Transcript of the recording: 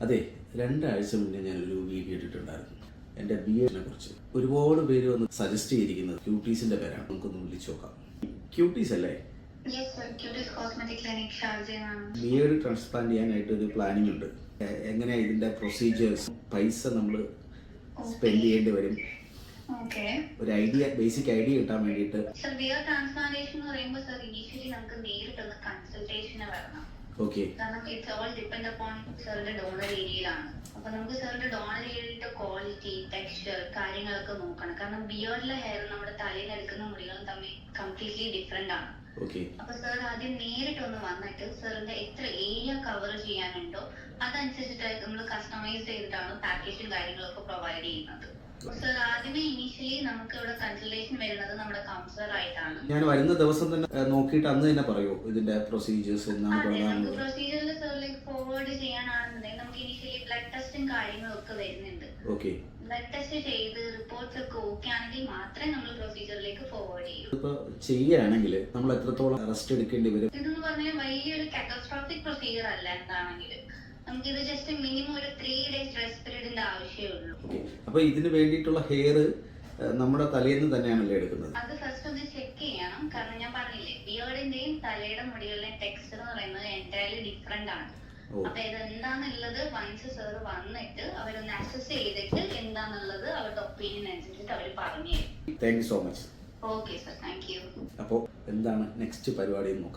അതെ, 2 ആഴ്ച മുന്നേ ഞാനൊരു വീഡിയോ ഇട്ടിട്ടുണ്ടായിരുന്നു എൻ്റെ ബിയറിനെ കുറിച്ച്. ഒരുപാട് പേര് വന്ന് സജസ്റ്റ് ചെയ്തിരിക്കുന്നത് ക്യൂട്ടീസിന്റെ പേരാണ്. നമുക്കൊന്ന് വിളിച്ചു നോക്കാം. ക്യൂട്ടീസ് അല്ലേ? ബിയർഡ് ട്രാൻസ്പ്ലാന്റ് ചെയ്യാനായിട്ട് ഒരു പ്ലാനിങ് ഉണ്ട്. എങ്ങനെയാ ഇതിന്റെ പ്രൊസീജിയേഴ്സ്, പൈസ നമ്മൾ സ്പെൻഡ് ചെയ്യേണ്ടി വരും, ഒരു ഐഡിയ, ബേസിക് ഐഡിയ കിട്ടാൻ വേണ്ടിയിട്ട്. ട്രാൻസ്പ്ലാന്റേഷൻ എന്ന് പറയുമ്പോൾ സർ ഇനീഷ്യലി നമുക്ക് നേരിട്ടൊന്ന് കൺസൾട്ടേഷന് വരണം. കാരണം ഇറ്റ്സ് ഓൾ ഡിപ്പെൻഡ് അപ്പോൺ സാറിന്റെ ഡോണർ ഏരിയയിലാണ്. അപ്പൊ നമുക്ക് സാറിന്റെ ഡോണർ ഏരിയയുടെ ക്വാളിറ്റി, ടെക്സ്ചർ, കാര്യങ്ങളൊക്കെ നോക്കണം. കാരണം ബിയർഡിലെ ഹെയർ നമ്മുടെ തലയിൽ എടുക്കുന്ന മുടികളും തമ്മിൽ കംപ്ലീറ്റ്ലി ഡിഫറെന്റ് ആണ്. അപ്പൊ സാർ ആദ്യം നേരിട്ടൊന്ന് വന്നിട്ട് സാറിന്റെ എത്ര ഏരിയ കവർ ചെയ്യാനുണ്ടോ അതനുസരിച്ചിട്ടായിട്ട് നമ്മൾ കസ്റ്റമൈസ് ചെയ്തിട്ടാണ് പാക്കേജും കാര്യങ്ങളൊക്കെ പ്രൊവൈഡ് ചെയ്യുന്നത്. സർ ആദ്യമേ ഇനീഷ്യലി നമുക്ക് ഇവിടെ കൺസൾട്ടേഷൻ വരുന്നത് നമ്മുടെ കൗൺസിലർ ആയിട്ടാണ്. ഞാൻ വരുന്ന ദിവസം തന്നെ നോക്കിയിട്ട് അന്ന് തന്നെ പറയോ ഇതിന്റെ പ്രൊസീജിയേഴ്സ് എന്താണ്? നമുക്ക് പ്രൊസീജിയറിൽ സാറിലേക്ക് ഫോർവേഡ് ചെയ്യാനാണെന്നുണ്ടെങ്കിൽ നമുക്ക് ഇനീഷ്യലി ബ്ലഡ് ടെസ്റ്റും കാര്യങ്ങളൊക്കെ വരുന്നുണ്ട്. ബ്ലഡ് ടെസ്റ്റ് ചെയ്ത് റിപ്പോർട്ട്സ് ഒക്കെ ഓക്കെ ആണെങ്കിൽ മാത്രമേ നമ്മൾ പ്രൊസീജിയറിലേക്ക് ഫോർവേഡ് ചെയ്യൂ. ഇപ്പൊ ചെയ്യുകയാണെങ്കിൽ നമ്മൾ എത്രത്തോളം റെസ്റ്റ് എടുക്കേണ്ടി വരും? ഇതെന്ന് പറഞ്ഞാൽ വലിയൊരു കാറ്റസ്ട്രോഫിക് പ്രൊസീജിയർ അല്ല. എന്താണെങ്കിലും നമുക്കിത് ജസ്റ്റ് മിനിമം ഒരു 3 days റെസ്റ്റ് പീരീഡിന്റെ ആവശ്യമേ ഉള്ളൂ. അപ്പൊ ഇതിന് വേണ്ടിയിട്ടുള്ള ഹെയർ നമ്മുടെ തലയിൽ നിന്ന് തന്നെയാണല്ലോ എടുക്കുന്നത്? അത് ഫസ്റ്റ് ഒന്ന് ചെക്ക് ചെയ്യണം. കാരണം ഞാൻ പറഞ്ഞില്ലേ, ബിയർഡിന്റെയും തലയുടെ മുടികളുടെയും ടെക്സ്ചർ എന്ന് പറയുന്നത് എൻറ്റയർലി ഡിഫറെന്റ് ആണ്. അപ്പൊ ഇത് എന്താന്നുള്ളത് വൺസ് സർ വന്നിട്ട് അവരൊന്ന് അസസ് ചെയ്തിട്ട് എന്താന്നുള്ളത് അവരുടെ ഒപ്പീനിയൻ അനുസരിച്ചിട്ട് അവർ പറഞ്ഞു തരും. Thank you so much. Okay sir, thank you. അപ്പോൾ എന്താണ് നെക്സ്റ്റ് പരിപാടി നോക്കാം.